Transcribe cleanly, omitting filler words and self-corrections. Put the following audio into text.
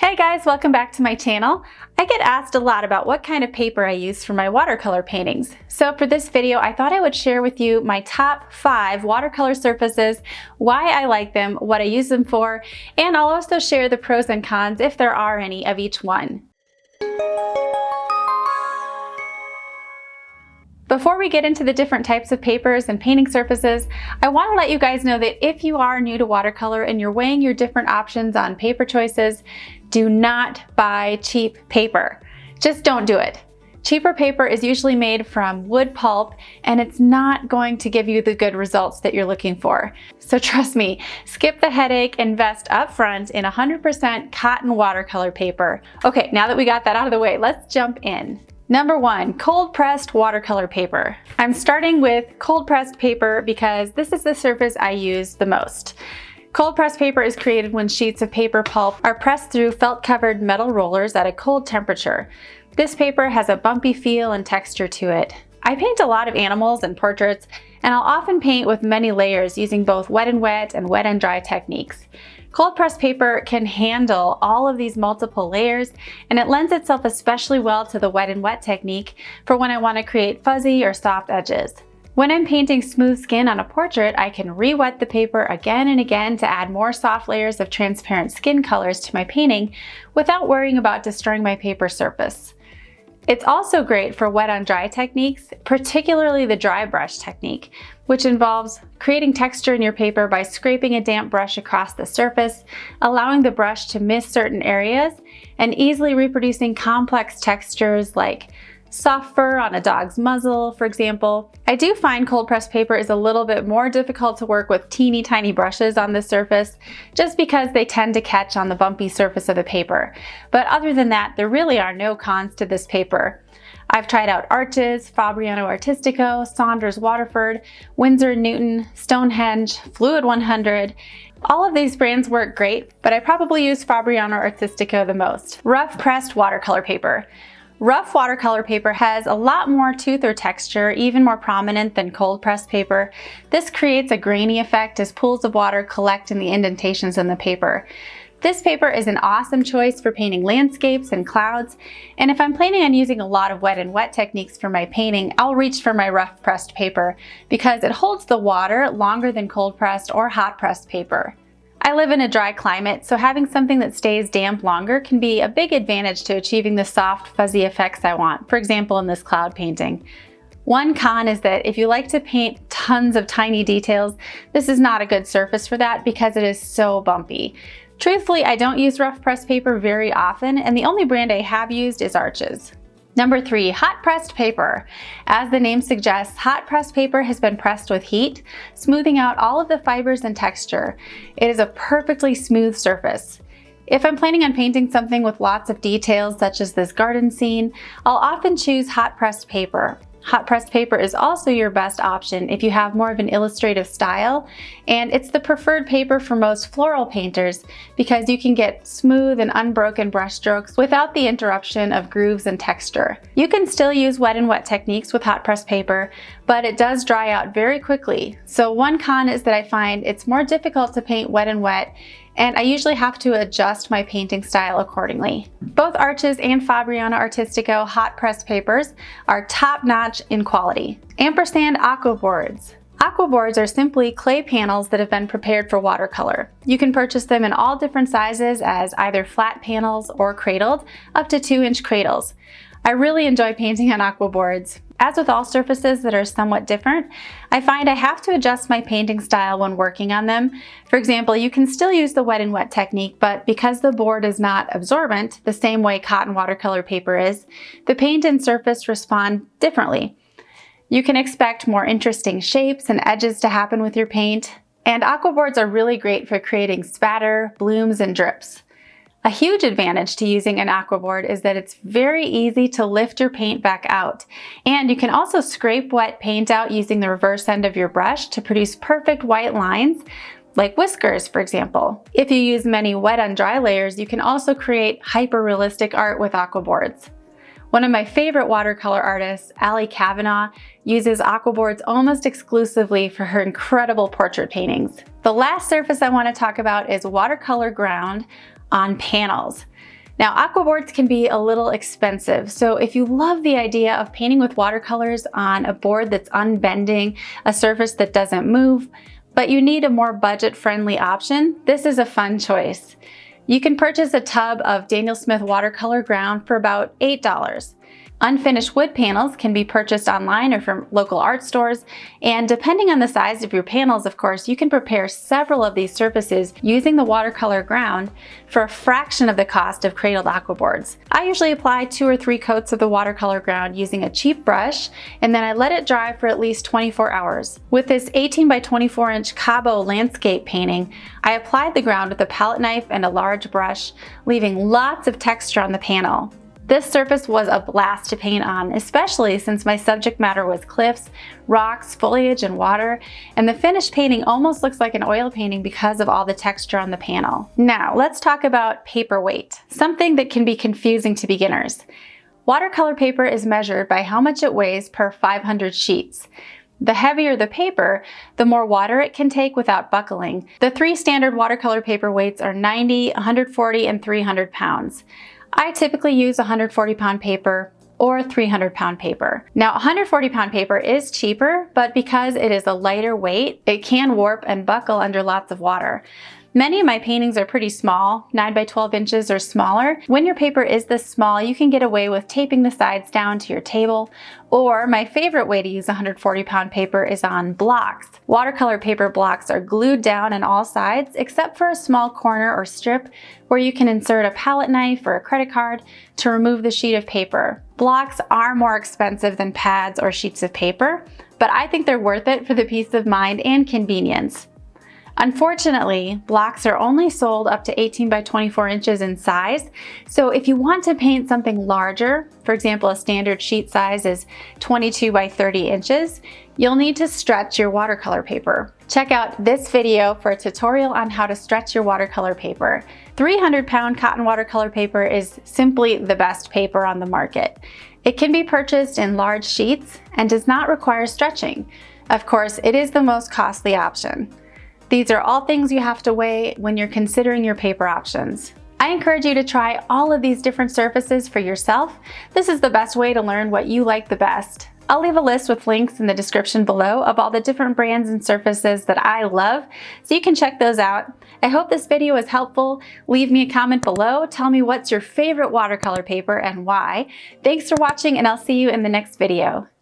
Hey guys, welcome back to my channel. I get asked a lot about what kind of paper I use for my watercolor paintings. So for this video, I thought I would share with you my top 5 watercolor surfaces, why I like them, what I use them for, and I'll also share the pros and cons, if there are any, of each one. Before we get into the different types of papers and painting surfaces, I want to let you guys know that if you are new to watercolor and you're weighing your different options on paper choices, do not buy cheap paper. Just don't do it. Cheaper paper is usually made from wood pulp and it's not going to give you the good results that you're looking for. So trust me, skip the headache, invest upfront in 100% cotton watercolor paper. Okay, now that we got that out of the way, let's jump in. Number 1, cold pressed watercolor paper. I'm starting with cold pressed paper because this is the surface I use the most. Cold pressed paper is created when sheets of paper pulp are pressed through felt covered metal rollers at a cold temperature. This paper has a bumpy feel and texture to it. I paint a lot of animals and portraits, and I'll often paint with many layers using both wet and wet and wet and dry techniques. Cold pressed paper can handle all of these multiple layers, and it lends itself especially well to the wet and wet technique for when I want to create fuzzy or soft edges. When I'm painting smooth skin on a portrait, I can re-wet the paper again and again to add more soft layers of transparent skin colors to my painting without worrying about destroying my paper surface. It's also great for wet on dry techniques, particularly the dry brush technique, which involves creating texture in your paper by scraping a damp brush across the surface, allowing the brush to miss certain areas, and easily reproducing complex textures like soft fur on a dog's muzzle, for example. I do find cold pressed paper is a little bit more difficult to work with teeny tiny brushes on the surface, just because they tend to catch on the bumpy surface of the paper. But other than that, there really are no cons to this paper. I've tried out Arches, Fabriano Artistico, Saunders Waterford, Winsor & Newton, Stonehenge, Fluid 100. All of these brands work great, but I probably use Fabriano Artistico the most. Rough pressed watercolor paper. Rough watercolor paper has a lot more tooth or texture, even more prominent than cold pressed paper. This creates a grainy effect as pools of water collect in the indentations in the paper. This paper is an awesome choice for painting landscapes and clouds, and if I'm planning on using a lot of wet and wet techniques for my painting, I'll reach for my rough pressed paper because it holds the water longer than cold pressed or hot pressed paper. I live in a dry climate, so having something that stays damp longer can be a big advantage to achieving the soft, fuzzy effects I want, for example in this cloud painting. One con is that if you like to paint tons of tiny details, this is not a good surface for that because it is so bumpy. Truthfully, I don't use rough pressed paper very often, and the only brand I have used is Arches. Number 3, hot pressed paper. As the name suggests, hot pressed paper has been pressed with heat, smoothing out all of the fibers and texture. It is a perfectly smooth surface. If I'm planning on painting something with lots of details, such as this garden scene, I'll often choose hot pressed paper. Hot pressed paper is also your best option if you have more of an illustrative style, and it's the preferred paper for most floral painters because you can get smooth and unbroken brush strokes without the interruption of grooves and texture. You can still use wet and wet techniques with hot pressed paper, but it does dry out very quickly. So one con is that I find it's more difficult to paint wet and wet, and I usually have to adjust my painting style accordingly. Both Arches and Fabriano Artistico hot pressed papers are top-notch in quality. Ampersand Aquabords. Aquabords are simply clay panels that have been prepared for watercolor. You can purchase them in all different sizes as either flat panels or cradled, up to 2-inch cradles. I really enjoy painting on aquaboards. As with all surfaces that are somewhat different, I find I have to adjust my painting style when working on them. For example, you can still use the wet and wet technique, but because the board is not absorbent, the same way cotton watercolor paper is, the paint and surface respond differently. You can expect more interesting shapes and edges to happen with your paint, and aquaboards are really great for creating spatter, blooms, and drips. A huge advantage to using an aquaboard is that it's very easy to lift your paint back out, and you can also scrape wet paint out using the reverse end of your brush to produce perfect white lines, like whiskers, for example. If you use many wet on dry layers, you can also create hyper-realistic art with aquaboards. One of my favorite watercolor artists, Ali Kavanaugh, uses aquaboards almost exclusively for her incredible portrait paintings. The last surface I want to talk about is watercolor ground on panels. Now, aquaboards can be a little expensive, so if you love the idea of painting with watercolors on a board that's unbending, a surface that doesn't move, but you need a more budget-friendly option, this is a fun choice. You can purchase a tub of Daniel Smith watercolor ground for about $8. Unfinished wood panels can be purchased online or from local art stores, and depending on the size of your panels, of course, you can prepare several of these surfaces using the watercolor ground for a fraction of the cost of cradled aquaboards. I usually apply 2 or 3 coats of the watercolor ground using a cheap brush, and then I let it dry for at least 24 hours. With this 18 by 24 inch Cabo landscape painting, I applied the ground with a palette knife and a large brush, leaving lots of texture on the panel. This surface was a blast to paint on, especially since my subject matter was cliffs, rocks, foliage, and water, and the finished painting almost looks like an oil painting because of all the texture on the panel. Now, let's talk about paper weight, something that can be confusing to beginners. Watercolor paper is measured by how much it weighs per 500 sheets. The heavier the paper, the more water it can take without buckling. The 3 standard watercolor paper weights are 90, 140, and 300 pounds. I typically use 140-pound paper or 300-pound paper. Now, 140-pound paper is cheaper, but because it is a lighter weight, it can warp and buckle under lots of water. Many of my paintings are pretty small, 9 by 12 inches or smaller. When your paper is this small, you can get away with taping the sides down to your table, or my favorite way to use 140-pound paper is on blocks. Watercolor paper blocks are glued down on all sides except for a small corner or strip where you can insert a palette knife or a credit card to remove the sheet of paper. Blocks are more expensive than pads or sheets of paper, but I think they're worth it for the peace of mind and convenience. Unfortunately, blocks are only sold up to 18 by 24 inches in size, so if you want to paint something larger, for example, a standard sheet size is 22 by 30 inches, you'll need to stretch your watercolor paper. Check out this video for a tutorial on how to stretch your watercolor paper. 300-pound cotton watercolor paper is simply the best paper on the market. It can be purchased in large sheets and does not require stretching. Of course, it is the most costly option. These are all things you have to weigh when you're considering your paper options. I encourage you to try all of these different surfaces for yourself. This is the best way to learn what you like the best. I'll leave a list with links in the description below of all the different brands and surfaces that I love, so you can check those out. I hope this video was helpful. Leave me a comment below. Tell me what's your favorite watercolor paper and why. Thanks for watching, and I'll see you in the next video.